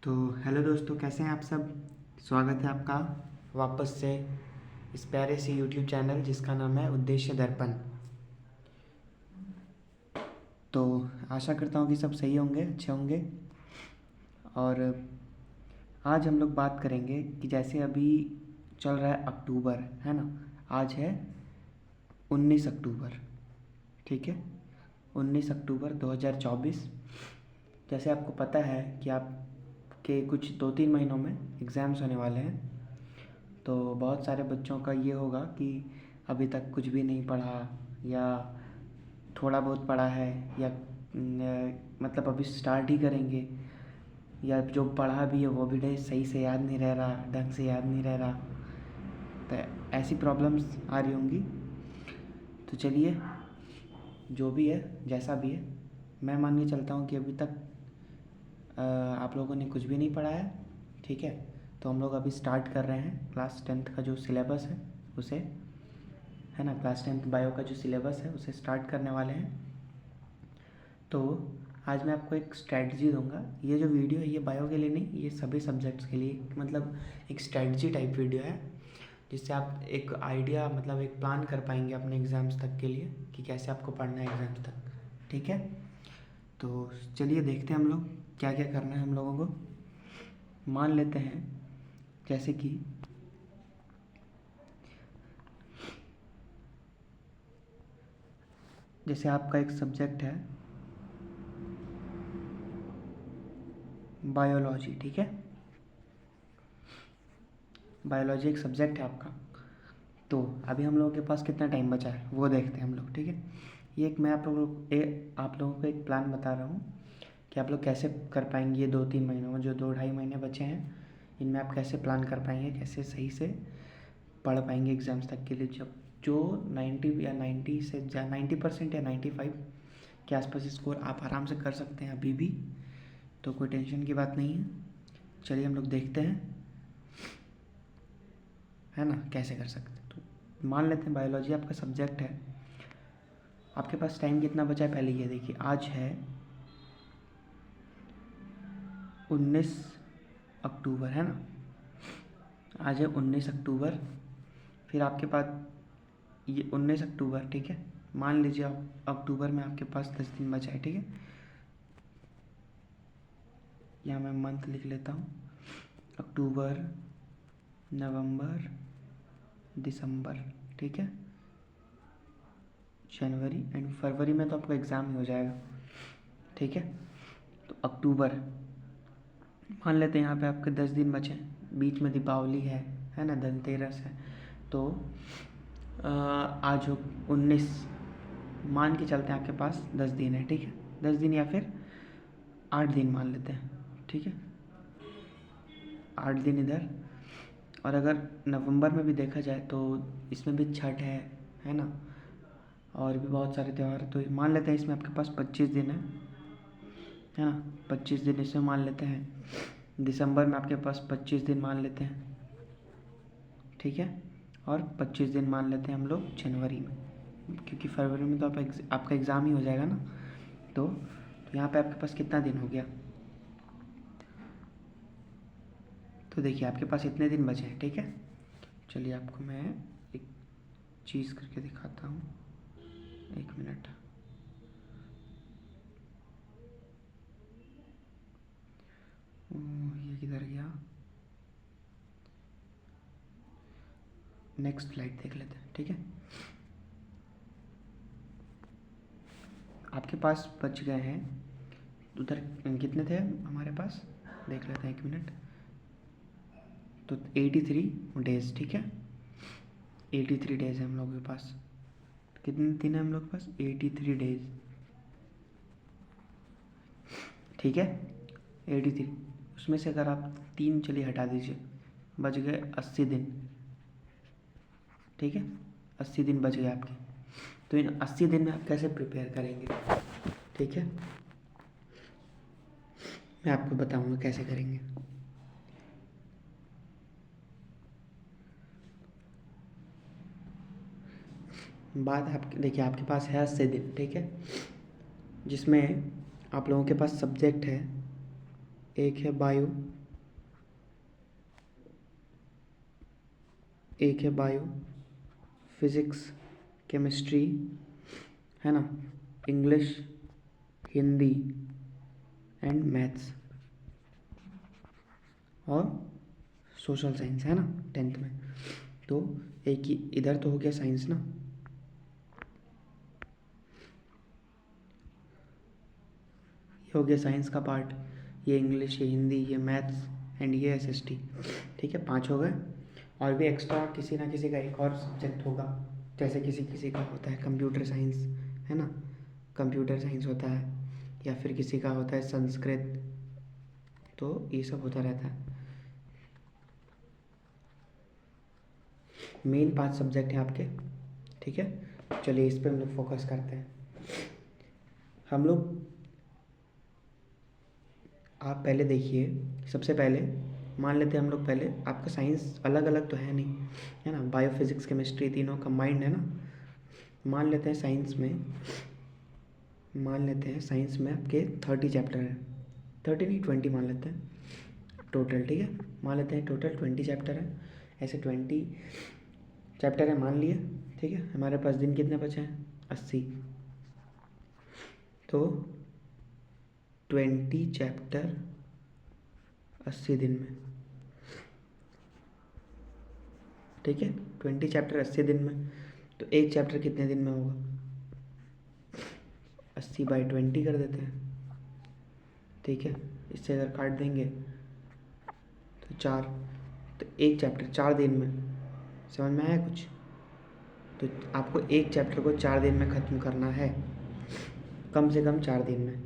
तो हेलो दोस्तों, कैसे हैं आप सब। स्वागत है आपका वापस से इस प्यारे से यूट्यूब चैनल जिसका नाम है उद्देश्य दर्पण। तो आशा करता हूँ कि सब सही होंगे, अच्छे होंगे। और आज हम लोग बात करेंगे कि जैसे अभी चल रहा है अक्टूबर, है ना। आज है 19 अक्टूबर, ठीक है। 19 अक्टूबर 2024। जैसे आपको पता है कि आपके कुछ 2-3 महीनों में एग्ज़ाम्स होने वाले हैं। तो बहुत सारे बच्चों का ये होगा कि अभी तक कुछ भी नहीं पढ़ा, या थोड़ा बहुत पढ़ा है, या मतलब अभी स्टार्ट ही करेंगे, या जो पढ़ा भी है वो भी सही से याद नहीं रह रहा, ढंग से याद नहीं रह रहा। तो ऐसी प्रॉब्लम्स आ रही होंगी। तो चलिए, जो भी है जैसा भी है, मैं मान के चलता हूँ कि अभी तक आप लोगों ने कुछ भी नहीं पढ़ा है, ठीक है। तो हम लोग अभी स्टार्ट कर रहे हैं क्लास 10th का जो सिलेबस है उसे, है ना। क्लास 10th बायो का जो सिलेबस है उसे स्टार्ट करने वाले हैं। तो आज मैं आपको एक स्ट्रैटेजी दूंगा। ये जो वीडियो है ये बायो के लिए नहीं, ये सभी सब्जेक्ट्स के लिए, मतलब एक स्ट्रैटेजी टाइप वीडियो है, जिससे आप एक आइडिया, मतलब एक प्लान कर पाएंगे अपने एग्ज़ाम्स तक के लिए कि कैसे आपको पढ़ना है एग्ज़ाम्स तक, ठीक है। तो चलिए देखते हैं हम लोग क्या क्या करना है हम लोगों को। मान लेते हैं जैसे कि जैसे आपका एक सब्जेक्ट है बायोलॉजी, ठीक है। बायोलॉजी एक सब्जेक्ट है आपका। तो अभी हम लोगों के पास कितना टाइम बचा है वो देखते हैं हम लोग, ठीक है। ये एक मैं आप लोगों को एक प्लान बता रहा हूँ कि आप लोग कैसे कर पाएंगे ये 2-3 महीनों में, जो 2-2.5 महीने बचे हैं, इनमें आप कैसे प्लान कर पाएंगे, कैसे सही से पढ़ पाएंगे एग्ज़ाम्स तक के लिए। जब जो 90 या 90 से 90% या 95 के आसपास स्कोर आप आराम से कर सकते हैं अभी भी, तो कोई टेंशन की बात नहीं है। चलिए हम लोग देखते हैं, है ना, कैसे कर सकते हैं। तो मान लेते हैं बायोलॉजी आपका सब्जेक्ट है। आपके पास टाइम कितना बचा है पहले ये देखिए। आज है 19 अक्टूबर, है ना। आज है 19 अक्टूबर। फिर आपके पास ये 19 अक्टूबर, ठीक है। मान लीजिए आप अक्टूबर में आपके पास 10 दिन बचा है, ठीक है। यहाँ मैं मंथ लिख लेता हूँ, अक्टूबर, नवंबर, दिसंबर, ठीक है, जनवरी एंड फरवरी में तो आपका एग्ज़ाम ही हो जाएगा, ठीक है। तो अक्टूबर मान लेते हैं, यहाँ पे आपके 10 दिन बचे हैं। बीच में दीपावली है ना, धनतेरस है। तो आज हो 19, मान के चलते हैं आपके पास 10 दिन है, ठीक है। 10 दिन या फिर 8 दिन मान लेते हैं, ठीक है। 8 दिन इधर। और अगर नवंबर में भी देखा जाए तो इसमें भी छठ है ना, और भी बहुत सारे त्यौहार। तो मान लेते हैं इसमें आपके पास 25 दिन है ना। 25 दिन इसमें मान लेते हैं। दिसंबर में आपके पास 25 दिन मान लेते हैं, ठीक है। और 25 दिन मान लेते हैं हम लोग जनवरी में, क्योंकि फरवरी में तो आपका एग्ज़ाम ही हो जाएगा ना। तो यहाँ पे आपके पास कितना दिन हो गया। तो देखिए आपके पास इतने दिन बचे हैं, ठीक है। चलिए आपको मैं एक चीज़ करके दिखाता हूँ, 1 मिनट। ये किधर गया। नेक्स्ट स्लाइड देख लेते हैं, ठीक है। आपके पास बच गए हैं उधर, कितने थे हमारे पास, देख लेते हैं 1 मिनट। तो 83 डेज, ठीक है। 83 डेज है हम लोगों के पास। कितने दिन है हम लोग के पास, 83 डेज, ठीक है। 83, उसमें से अगर आप 3 चलिए हटा दीजिए, बच गए 80 दिन, ठीक है। 80 दिन बच गए आपके। तो इन 80 दिन में आप कैसे प्रिपेयर करेंगे, ठीक है, मैं आपको बताऊंगा कैसे करेंगे। बात आपके देखिए, आपके पास है 80 दिन, ठीक है, जिसमें आप लोगों के पास सब्जेक्ट है एक है बायो, एक है बायो, फिज़िक्स, केमिस्ट्री, है ना, इंग्लिश, हिंदी एंड मैथ्स और सोशल साइंस, है ना, 10th में। तो एक ही इधर तो हो गया साइंस ना, ये हो गया साइंस का पार्ट, ये इंग्लिश, ये हिंदी, ये मैथ्स एंड ये एसएसटी। ठीक है, 5 हो गए। और भी एक्स्ट्रा किसी ना किसी का एक और सब्जेक्ट होगा, जैसे किसी किसी का होता है कंप्यूटर साइंस, है ना, कंप्यूटर साइंस होता है, या फिर किसी का होता है संस्कृत, तो ये सब होता रहता है। मेन 5 सब्जेक्ट हैं आपके। ठीक है, चलिए इस पे हम लोग फोकस करते हैं। हम लोग, आप पहले देखिए, सबसे पहले मान लेते हैं हम लोग, पहले आपका साइंस अलग अलग तो है नहीं, है ना, बायो फिजिक्स केमिस्ट्री तीनों कंबाइंड है ना। मान लेते हैं साइंस में, मान लेते हैं साइंस में आपके 30 चैप्टर हैं, 30 नहीं 20 मान लेते हैं टोटल। ठीक है, मान लेते हैं टोटल 20 चैप्टर है, ऐसे 20 चैप्टर है मान लिए। ठीक है, हमारे पास दिन कितने बचे हैं, 80। तो 20 चैप्टर 80 दिन में। ठीक है, 20 चैप्टर 80 दिन में, तो एक चैप्टर कितने दिन में होगा, 80/20 कर देते हैं। ठीक है, इससे अगर काट देंगे तो 4, तो एक चैप्टर 4 दिन में। समझ में आया कुछ? तो आपको एक चैप्टर को 4 दिन में ख़त्म करना है, कम से कम 4 दिन में।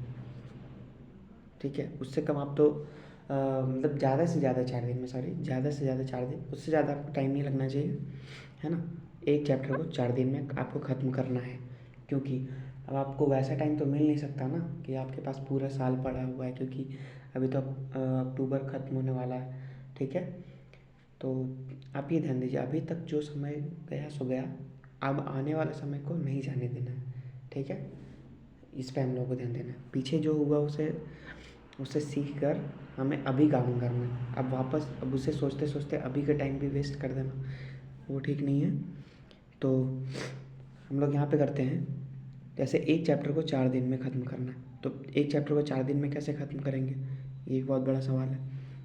ठीक है, उससे कम आप तो मतलब ज़्यादा से ज़्यादा 4 दिन में, सॉरी, ज़्यादा से ज़्यादा 4 दिन, उससे ज़्यादा आपको टाइम नहीं लगना चाहिए, है ना। एक चैप्टर को 4 दिन में आपको ख़त्म करना है, क्योंकि अब आपको वैसा टाइम तो मिल नहीं सकता ना कि आपके पास पूरा साल पड़ा हुआ है, क्योंकि अभी तो अक्टूबर ख़त्म होने वाला है। ठीक है, तो आप ये ध्यान दीजिए, अभी तक जो समय गया सो गया, अब आने वाले समय को नहीं जाने देना है। ठीक है, इस पे हम लोगों को ध्यान देना है। पीछे जो हुआ उसे उससे सीख कर हमें अभी काम करना है। अब वापस अब उसे सोचते सोचते अभी का टाइम भी वेस्ट कर देना, वो ठीक नहीं है। तो हम लोग यहाँ पे करते हैं, जैसे एक चैप्टर को 4 दिन में ख़त्म करना है, तो एक चैप्टर को 4 दिन में कैसे ख़त्म करेंगे, ये एक बहुत बड़ा सवाल है।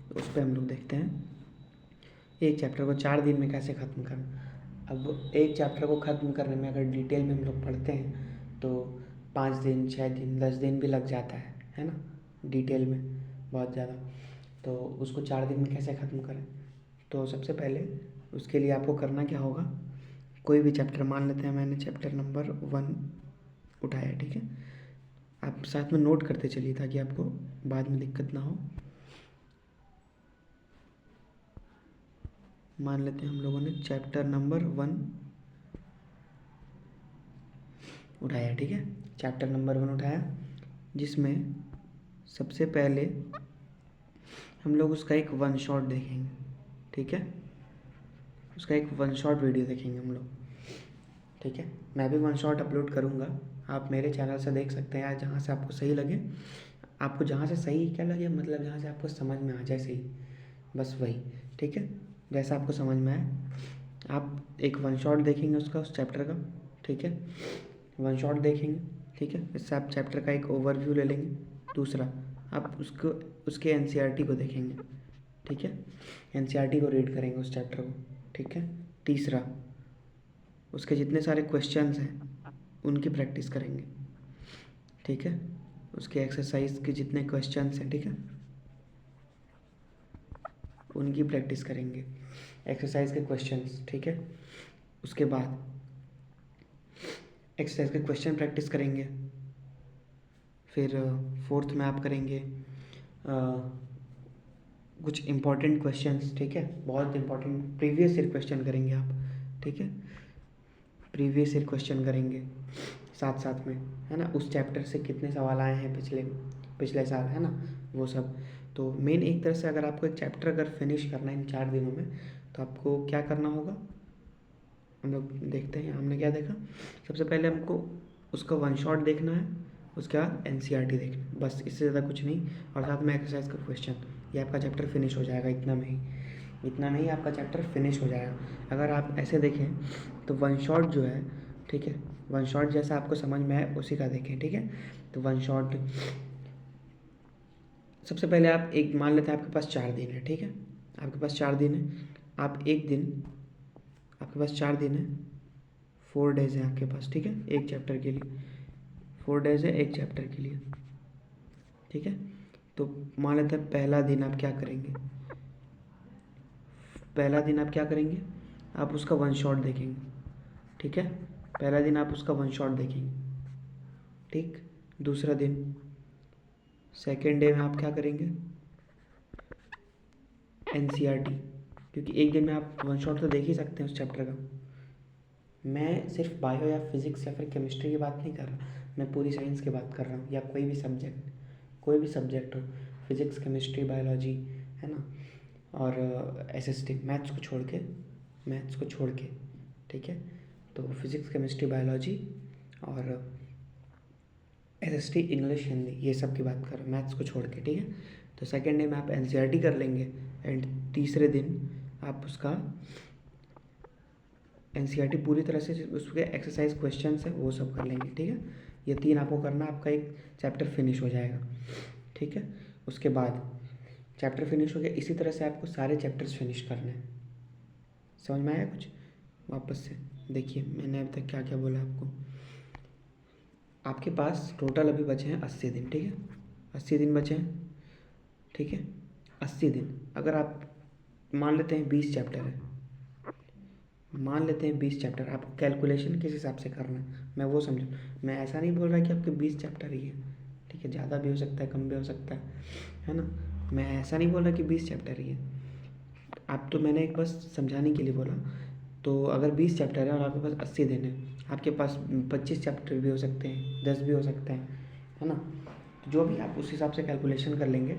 तो उस पर हम लोग देखते हैं, एक चैप्टर को 4 दिन में कैसे ख़त्म करना। अब एक चैप्टर को ख़त्म करने में अगर डिटेल में हम लोग पढ़ते हैं तो 5 दिन, 6 दिन, 10 दिन भी लग जाता है ना, डिटेल में बहुत ज़्यादा। तो उसको 4 दिन में कैसे ख़त्म करें, तो सबसे पहले उसके लिए आपको करना क्या होगा, कोई भी चैप्टर, मान लेते हैं मैंने चैप्टर नंबर 1 उठाया। ठीक है, आप साथ में नोट करते चलिए ताकि आपको बाद में दिक्कत ना हो। मान लेते हैं हम लोगों ने चैप्टर नंबर 1 उठाया। ठीक है, चैप्टर नंबर 1 उठाया, जिसमें सबसे पहले हम लोग उसका एक 1 शॉट देखेंगे। ठीक है, उसका एक 1 शॉट वीडियो देखेंगे हम लोग। ठीक है, मैं भी 1 शॉट अपलोड करूँगा, आप मेरे चैनल से देख सकते हैं, जहाँ से आपको सही लगे। आपको जहाँ से सही क्या लगे, मतलब जहाँ से आपको समझ में आ जाए सही, बस वही। ठीक है, जैसा आपको समझ में आए, आप एक 1 शॉट देखेंगे उसका, उस चैप्टर का। ठीक है, 1 शॉट देखेंगे। ठीक है, इससे आप चैप्टर का एक ओवरव्यू ले लेंगे। दूसरा, आप उसको उसके एनसीईआरटी को देखेंगे। ठीक है, एनसीईआरटी को रीड करेंगे उस चैप्टर को। ठीक है, तीसरा, उसके जितने सारे क्वेश्चंस हैं उनकी प्रैक्टिस करेंगे। ठीक है, उसके एक्सरसाइज के जितने क्वेश्चंस हैं, ठीक है, उनकी प्रैक्टिस करेंगे, एक्सरसाइज के क्वेश्चंस। ठीक है, उसके बाद एक्सरसाइज के क्वेश्चन प्रैक्टिस करेंगे। फिर 4th में आप करेंगे कुछ इम्पॉर्टेंट क्वेश्चंस। ठीक है, बहुत इम्पॉर्टेंट प्रीवियस ईयर क्वेश्चन करेंगे आप। ठीक है, प्रीवियस ईयर क्वेश्चन करेंगे साथ साथ में, है ना, उस चैप्टर से कितने सवाल आए हैं पिछले पिछले साल, है ना, वो सब। तो मेन एक तरह से अगर आपको एक चैप्टर अगर फिनिश करना है इन 4 दिनों में, तो आपको क्या करना होगा, हम लोग देखते हैं हमने क्या देखा। सबसे पहले हमको उसका 1 शॉट देखना है, उसके बाद एनसीईआरटी देखना, बस इससे ज़्यादा कुछ नहीं। और साथ में एक्सरसाइज का क्वेश्चन, ये आपका चैप्टर फिनिश हो जाएगा। इतना में ही आपका चैप्टर फिनिश हो जाएगा। अगर आप ऐसे देखें तो वन शॉट जो है, ठीक है, वन शॉट जैसा आपको समझ में आए उसी का देखें, ठीक है। तो वन शॉट सबसे पहले आप एक मान लेते हैं आपके पास 4 दिन है, ठीक है, आपके पास 4 दिन है। आप एक दिन, आपके पास 4 दिन है, 4 डेज है आपके पास, ठीक है, एक चैप्टर के लिए 4 डेज है एक चैप्टर के लिए, ठीक है। तो मान लेते हैं पहला दिन आप क्या करेंगे, पहला दिन आप क्या करेंगे, आप उसका वन शॉट देखेंगे, ठीक है, पहला दिन आप उसका वन शॉट देखेंगे, ठीक। दूसरा दिन, सेकेंड डे में आप क्या करेंगे, एनसीईआरटी, क्योंकि एक दिन में आप वन शॉट तो देख ही सकते हैं उस चैप्टर का। मैं सिर्फ बायो या फिज़िक्स या फिर केमिस्ट्री की बात नहीं कर रहा, मैं पूरी साइंस की बात कर रहा हूँ, या कोई भी सब्जेक्ट, कोई भी सब्जेक्ट हो, फिज़िक्स केमिस्ट्री बायोलॉजी, है ना, और एसएसटी, मैथ्स को छोड़ के, मैथ्स को छोड़ के, ठीक है। तो फिज़िक्स केमिस्ट्री बायोलॉजी और एसएसटी इंग्लिश हिंदी, ये सब की बात कर रहा हूँ, मैथ्स को छोड़ के, ठीक है। तो सेकेंड डे में आप एनसीईआरटी कर लेंगे, एंड तीसरे दिन आप उसका एनसीईआरटी पूरी तरह से उसके एक्सरसाइज क्वेश्चंस है वो सब कर लेंगे, ठीक है। ये 3 आपको करना, आपका एक चैप्टर फिनिश हो जाएगा, ठीक है। उसके बाद चैप्टर फिनिश हो गया, इसी तरह से आपको सारे चैप्टर्स फिनिश करने हैं। समझ में आया कुछ? वापस से देखिए मैंने अभी तक क्या क्या बोला आपको। आपके पास टोटल अभी बचे हैं 80 दिन, ठीक है, 80 दिन बचे हैं, ठीक है। 80 दिन, अगर आप मान लेते हैं 20 चैप्टर है, मान लेते हैं 20 चैप्टर, आपको कैलकुलेशन किस हिसाब से करना है मैं वो समझूँ। मैं ऐसा नहीं बोल रहा कि आपके 20 चैप्टर ही है, ठीक है, ज़्यादा भी हो सकता है, कम भी हो सकता है ना। मैं ऐसा नहीं बोल रहा कि 20 चैप्टर ही है, आप तो मैंने एक बस समझाने के लिए बोला। तो अगर 20 चैप्टर है और आपके पास 80 दिन है, आपके पास 25 चैप्टर भी हो सकते हैं, 10 भी हो सकते हैं, है ना। तो जो भी आप उस हिसाब से कैलकुलेशन कर लेंगे।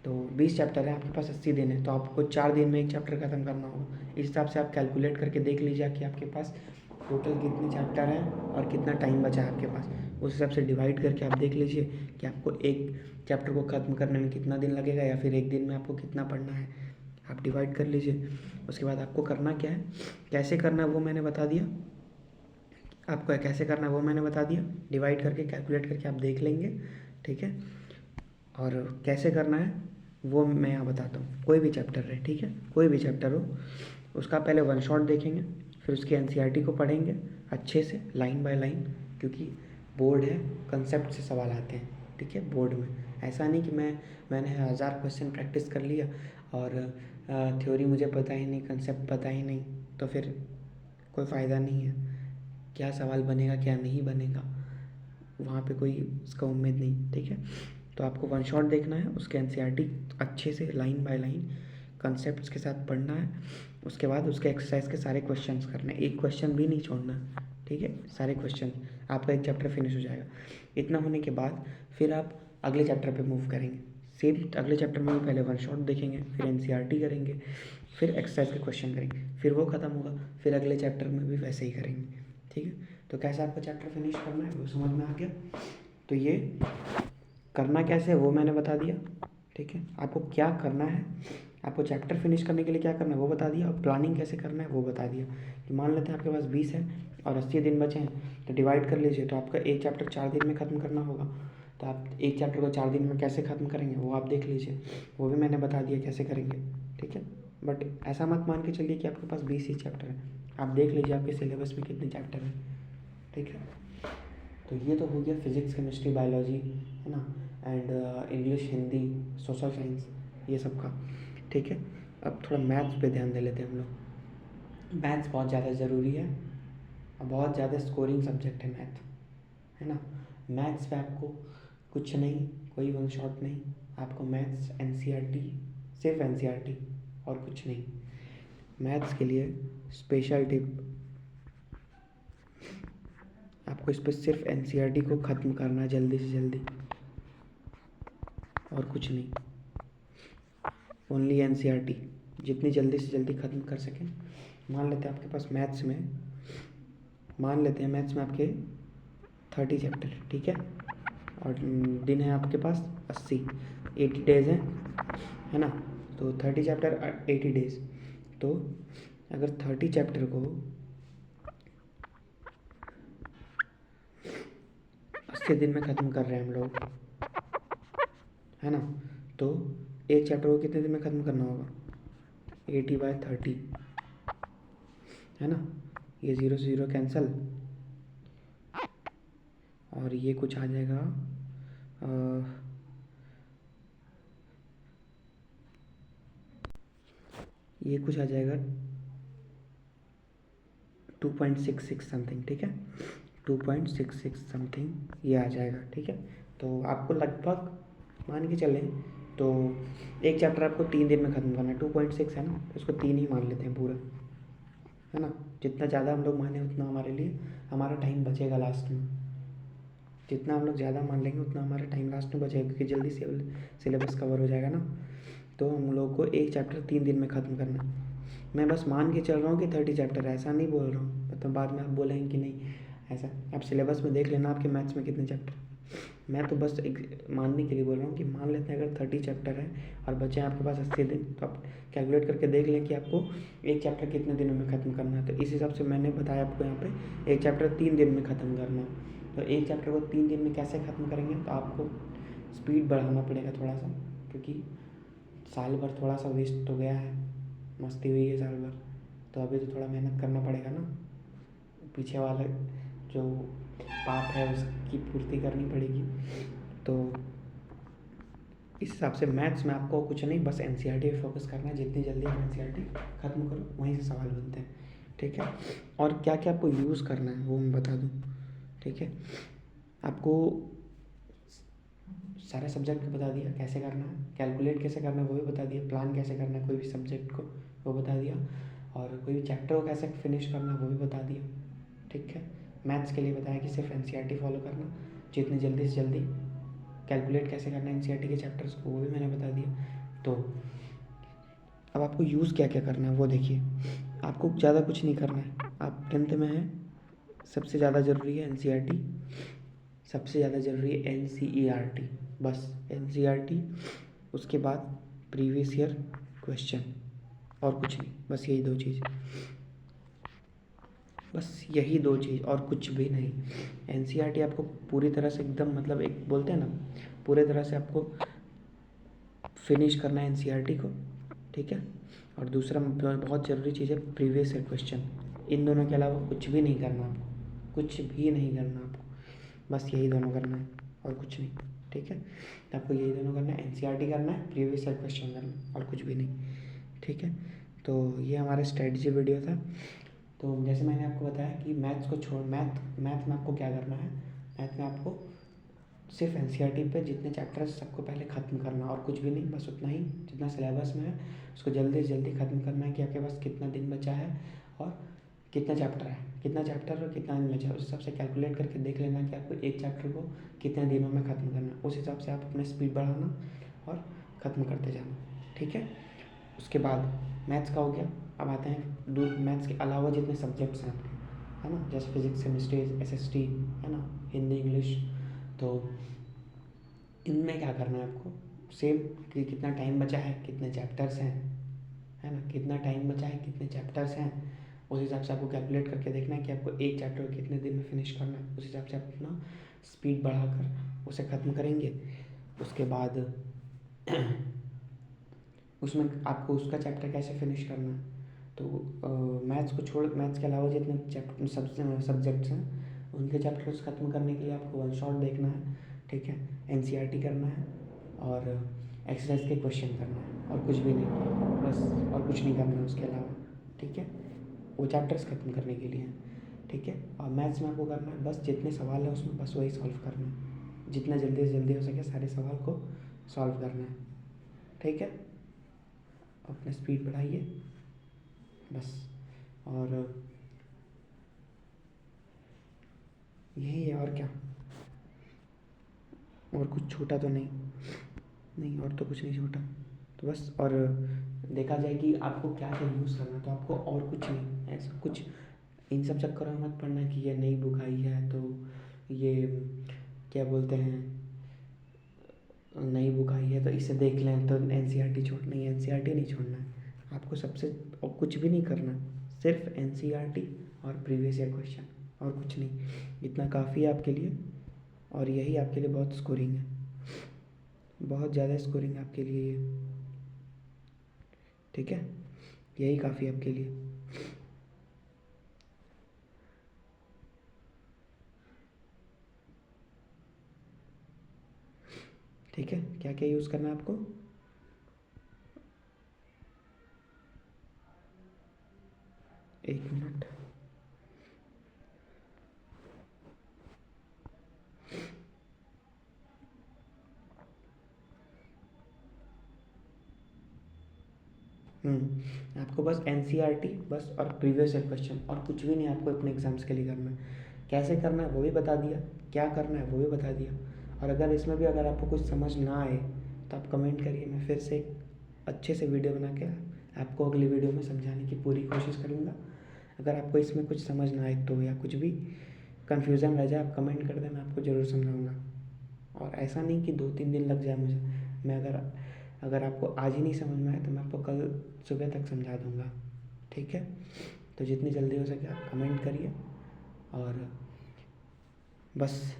तो 20 चैप्टर है, आपके पास 80 दिन है, तो आपको 4 दिन में एक चैप्टर ख़त्म करना होगा। इस हिसाब से आप कैलकुलेट करके देख लीजिए कि आपके पास टोटल कितने चैप्टर हैं और कितना टाइम बचा है आपके पास। उस हिसाब से डिवाइड करके आप देख लीजिए कि आपको एक चैप्टर को ख़त्म करने में कितना दिन लगेगा, या फिर एक दिन में आपको कितना पढ़ना है, आप डिवाइड कर लीजिए। उसके बाद आपको करना क्या है, कैसे करना है वो मैंने बता दिया, आपको कैसे करना है वो मैंने बता दिया, डिवाइड करके कैलकुलेट करके आप देख लेंगे, ठीक है। और कैसे करना है वो मैं यहाँ बताता हूँ। कोई भी चैप्टर है, ठीक है, कोई भी चैप्टर हो, उसका पहले वन शॉट देखेंगे, फिर उसकी एनसीईआरटी को पढ़ेंगे अच्छे से लाइन बाय लाइन, क्योंकि बोर्ड है, कंसेप्ट से सवाल आते हैं, ठीक है, बोर्ड में। ऐसा नहीं कि मैंने 1000 क्वेश्चन प्रैक्टिस कर लिया और थ्योरी मुझे पता ही नहीं, कंसेप्ट पता ही नहीं, तो फिर कोई फ़ायदा नहीं है। क्या सवाल बनेगा क्या नहीं बनेगा वहाँ पे कोई उसका उम्मीद नहीं, ठीक है। तो आपको वन शॉट देखना है, उसके एनसीईआरटी अच्छे से लाइन बाय लाइन कंसेप्ट्स के साथ पढ़ना है। उसके बाद उसके एक्सरसाइज के सारे क्वेश्चंस करने, एक क्वेश्चन भी नहीं छोड़ना, ठीक है, सारे क्वेश्चन, आपका एक चैप्टर फिनिश हो जाएगा। इतना होने के बाद फिर आप अगले चैप्टर पे मूव करेंगे। सेम अगले चैप्टर में भी पहले वन शॉट देखेंगे, फिर एनसीईआरटी करेंगे, फिर एक्सरसाइज के क्वेश्चन करेंगे, फिर वो ख़त्म होगा, फिर अगले चैप्टर में भी वैसे ही करेंगे, ठीक है। तो कैसे आपका चैप्टर फिनिश करना है वो समझ में आ गया। तो ये करना कैसे है वो मैंने बता दिया, ठीक है। आपको क्या करना है, आपको चैप्टर फिनिश करने के लिए क्या करना है वो बता दिया, और प्लानिंग कैसे करना है वो बता दिया। कि मान लेते हैं आपके पास 20 है और 80 दिन बचे हैं, तो डिवाइड कर लीजिए। तो आपका एक चैप्टर 4 दिन में ख़त्म करना होगा, तो आप एक चैप्टर को 4 दिन में कैसे ख़त्म करेंगे वो आप देख लीजिए, वो भी मैंने बता दिया कैसे करेंगे, ठीक है। बट ऐसा मत मान के चलिए कि आपके पास 20 ही चैप्टर है, आप देख लीजिए आपके सिलेबस में कितने चैप्टर हैं, ठीक है। तो ये तो हो गया फिज़िक्स केमिस्ट्री बायोलॉजी, है ना, and English Hindi social science ये सब का, ठीक है। अब थोड़ा मैथ्स पे ध्यान दे लेते हैं हम लोग। मैथ्स बहुत ज़्यादा ज़रूरी है और बहुत ज़्यादा स्कोरिंग सब्जेक्ट है मैथ, है ना। मैथ्स पे आपको कुछ नहीं, कोई वन शॉट नहीं, आपको मैथ्स एनसीईआरटी, सिर्फ एनसीईआरटी और कुछ नहीं। मैथ्स के लिए स्पेशल टिप, आपको इस पर सिर्फ एनसीईआरटी को ख़त्म करना है जल्दी से जल्दी, और कुछ नहीं, ओनली एनसीईआरटी, जितनी जल्दी से जल्दी ख़त्म कर सकें। मान लेते हैं आपके पास मैथ्स में, मान लेते हैं मैथ्स में आपके 30 चैप्टर, ठीक है, और दिन है आपके पास 80, 80 डेज़ है ना। तो 30 चैप्टर 80 डेज़। तो अगर 30 चैप्टर को 80 दिन में ख़त्म कर रहे हैं हम लोग, है ना, तो एक चैप्टर को कितने दिन में ख़त्म करना होगा? 80/30, है ना। ये 0 से 0 कैंसिल, और ये कुछ आ जाएगा ये कुछ आ जाएगा 2.66 समथिंग, ठीक है, 2.66 समथिंग ये आ जाएगा, ठीक है। तो आपको लगभग मान के चलें तो एक चैप्टर आपको 3 दिन में ख़त्म करना है, 2.6 है ना, तो इसको 3 ही मान लेते हैं पूरा, है ना। जितना ज़्यादा हम लोग माने उतना हमारे लिए हमारा टाइम बचेगा लास्ट में। जितना हम लोग ज़्यादा मान लेंगे उतना हमारा टाइम लास्ट में बचेगा, क्योंकि जल्दी से सिलेबस कवर हो जाएगा ना। तो हम लोग को एक चैप्टर 3 दिन में ख़त्म करना है। मैं बस मान के चल रहा हूँ कि 30 चैप्टर है, ऐसा नहीं बोल रहा हूँ, मतलब बाद में आप बोलेंगे कि नहीं ऐसा। आप सिलेबस में देख लेना आपके मैथ्स में कितने चैप्टर। मैं तो बस एक मानने के लिए बोल रहा हूँ कि मान लेते हैं अगर 30 चैप्टर है और बचे हैं आपके पास 80 दिन, तो आप कैलकुलेट करके देख लें कि आपको एक चैप्टर कितने दिनों में ख़त्म करना है। तो इस हिसाब से मैंने बताया आपको यहाँ पे एक चैप्टर 3 दिन में ख़त्म करना है। तो एक चैप्टर को 3 दिन में कैसे ख़त्म करेंगे, तो आपको स्पीड बढ़ाना पड़ेगा थोड़ा सा, क्योंकि साल भर थोड़ा सा वेस्ट तो गया है, मस्ती हुई है साल भर, तो अभी तो थोड़ा मेहनत करना पड़ेगा ना। पीछे वाला जो पाप है उसकी पूर्ति करनी पड़ेगी। तो इस हिसाब से मैथ्स में आपको कुछ नहीं, बस एनसीईआरटी पे फोकस करना है। जितनी जल्दी आप एनसीईआरटी ख़त्म करो वहीं से सवाल बनते हैं, ठीक है। और क्या क्या आपको यूज़ करना है वो मैं बता दूँ, ठीक है। आपको सारे सब्जेक्ट को बता दिया कैसे करना है, कैलकुलेट कैसे करना है वो भी बता दिया, प्लान कैसे करना है कोई भी सब्जेक्ट को वो बता दिया, और कोई भी चैप्टर को कैसे फिनिश करना है वो भी बता दिया, ठीक है। मैथ्स के लिए बताया कि सिर्फ एनसीईआरटी फॉलो करना, जितनी जल्दी से जल्दी कैलकुलेट कैसे करना है एनसीईआरटी के चैप्टर्स को वो भी मैंने बता दिया। तो अब आपको यूज़ क्या क्या करना है वो देखिए। आपको ज़्यादा कुछ नहीं करना है, आप 10th में हैं, सबसे ज़्यादा ज़रूरी है एनसीईआरटी, सबसे ज़्यादा ज़रूरी है एनसीईआरटी, बस एनसीईआरटी, उसके बाद प्रीवियस ईयर क्वेश्चन, और कुछ नहीं, बस यही 2 चीज़, बस यही 2 चीज़ और कुछ भी नहीं। एनसीईआरटी आपको पूरी तरह से एकदम, मतलब एक बोलते हैं ना, पूरे तरह से आपको फिनिश करना है एनसीईआरटी को, ठीक है। और दूसरा बहुत ज़रूरी चीज़ है प्रीवियस ईयर क्वेश्चन। इन दोनों के अलावा कुछ भी नहीं करना आपको, कुछ भी नहीं करना आपको, बस यही दोनों करना है और कुछ नहीं, ठीक है। तो आपको यही दोनों करना है, एनसीईआरटी करना है, प्रीवियस ईयर क्वेश्चन करना है, और कुछ भी नहीं, ठीक है। तो ये हमारा स्ट्रेटजी वीडियो था। तो जैसे मैंने आपको बताया कि मैथ्स को छोड़ मैथ में आपको क्या करना है, मैथ में आपको सिर्फ एनसीईआरटी पे जितने चैप्टर्स सबको पहले ख़त्म करना, और कुछ भी नहीं, बस उतना ही जितना सिलेबस में है उसको जल्दी से जल्दी ख़त्म करना है कि आपके पास कितना दिन बचा है और कितना चैप्टर है, कितना चैप्टर और कितना दिन बचा है, उस हिसाब से कैलकुलेट करके देख लेना कि आपको एक चैप्टर को कितने दिनों में ख़त्म करना है। उस हिसाब से आप अपना स्पीड बढ़ाना और ख़त्म करते जाना, ठीक है। उसके बाद मैथ्स का हो गया। अब आते हैं मैथ्स के अलावा जितने सब्जेक्ट्स हैं आपके, है ना, जैसे फिजिक्स, केमिस्ट्री, एसएसटी, है ना, हिंदी, इंग्लिश, तो इनमें क्या करना है आपको, सेम कि कितना टाइम बचा है, कितने चैप्टर्स हैं, है ना, कितना टाइम बचा है, कितने चैप्टर्स हैं, उस हिसाब से आपको कैलकुलेट करके देखना है कि आपको एक चैप्टर को कितने दिन में फिनिश करना है। उस हिसाब से आप अपना स्पीड बढ़ाकर उसे ख़त्म करेंगे। उसके बाद उसमें आपको उसका चैप्टर कैसे फिनिश करना है, तो मैथ्स को छोड़, मैथ्स के अलावा जितने चैप्टर सब्जेक्ट्स हैं उनके चैप्टर्स ख़त्म करने के लिए आपको वन शॉट देखना है, ठीक है, एनसीईआरटी करना है और एक्सरसाइज के क्वेश्चन करना है, और कुछ भी नहीं, बस और कुछ नहीं करना है उसके अलावा, ठीक है। वो चैप्टर्स ख़त्म करने के लिए हैं, ठीक है। और मैथ्स में आपको करना है बस जितने सवाल हैं उसमें बस वही सॉल्व करना है, जितना जल्दी से जल्दी हो सके सारे सवाल को सॉल्व करना है, ठीक है। अपना स्पीड बढ़ाइए बस, और यही है, और क्या, और कुछ छोटा तो नहीं, नहीं और तो कुछ नहीं छोटा, तो बस। और देखा जाए कि आपको क्या क्या यूज़ करना है, तो आपको और कुछ नहीं, ऐसा कुछ इन सब चक्करों में मत पड़ना कि ये नई बुक आई है तो ये क्या बोलते हैं, नई बुक आई है तो इसे देख लें, तो एनसीईआरटी नहीं, एनसीईआरटी नहीं छोड़ना है आपको, सबसे और कुछ भी नहीं करना, सिर्फ एनसीईआरटी और प्रीवियस ईयर क्वेश्चन, और कुछ नहीं। इतना काफ़ी है आपके लिए, और यही आपके लिए बहुत स्कोरिंग है, बहुत ज़्यादा स्कोरिंग है आपके लिए ये, ठीक है, यही काफ़ी है आपके लिए। ठीक है, क्या क्या यूज़ करना है आपको? एक मिनट। आपको बस एनसीईआरटी बस, और प्रीवियस ईयर क्वेश्चन, और कुछ भी नहीं आपको अपने एग्ज़ाम्स के लिए करना है। कैसे करना है वो भी बता दिया, क्या करना है वो भी बता दिया। और अगर इसमें भी अगर आपको कुछ समझ ना आए तो आप कमेंट करिए, मैं फिर से एक अच्छे से वीडियो बना के आपको अगली वीडियो में समझाने की पूरी कोशिश करूँगा। अगर आपको इसमें कुछ समझ ना आए तो, या कुछ भी कन्फ्यूज़न रह जाए, आप कमेंट कर दें, मैं आपको ज़रूर समझाऊँगा। और ऐसा नहीं कि 2-3 दिन लग जाए मुझे, मैं अगर अगर आपको आज ही नहीं समझ में आए तो मैं आपको कल सुबह तक समझा दूँगा, ठीक है। तो जितनी जल्दी हो सके आप कमेंट करिए, और बस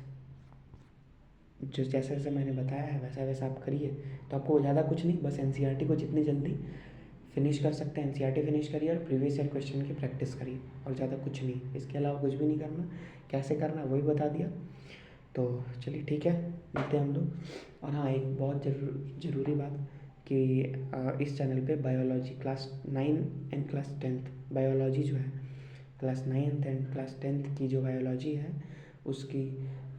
जो जैसे जैसे मैंने बताया है वैसा वैसा आप करिए। तो आपको ज़्यादा कुछ नहीं, बस एनसीईआरटी को जितनी जल्दी फिनिश कर सकते हैं एनसीईआरटी फिनिश करिए, और प्रीवियस ईयर क्वेश्चन की प्रैक्टिस करिए, और ज़्यादा कुछ नहीं, इसके अलावा कुछ भी नहीं करना। कैसे करना है वही बता दिया। तो चलिए ठीक है, मिलते हैं हम लोग। और हाँ, एक बहुत ज़रूरी बात कि इस चैनल पे biology class 9 and class 10th biology जो है, class 9th and class 10th की जो बायोलॉजी है उसकी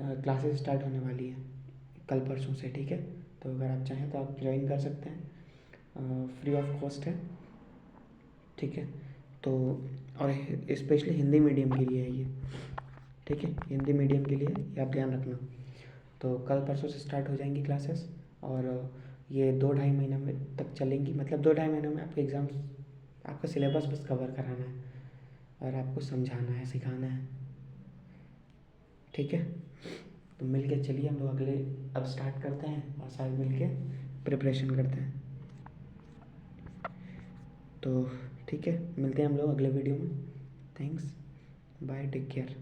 क्लासेस स्टार्ट होने वाली है कल परसों से, ठीक है। तो अगर आप चाहें तो आप ज्वाइन कर सकते हैं, फ्री ऑफ कॉस्ट है, ठीक है। तो और स्पेशली हिंदी मीडियम के लिए है ये, ठीक है, हिंदी मीडियम के लिए ये आप ध्यान रखना। तो कल परसों से स्टार्ट हो जाएंगी क्लासेस, और ये 2-2.5 महीने में तक चलेंगी, मतलब 2-2.5 महीनों में आपके एग्ज़ाम्स, आपका सिलेबस बस कवर कराना है और आपको समझाना है, सिखाना है, ठीक है। तो मिल के चलिए हम लोग अगले अब स्टार्ट करते हैं, और साथ मिल के प्रिपरेशन करते हैं। तो ठीक है, मिलते हैं हम लोग अगले वीडियो में। Thanks, bye, take care.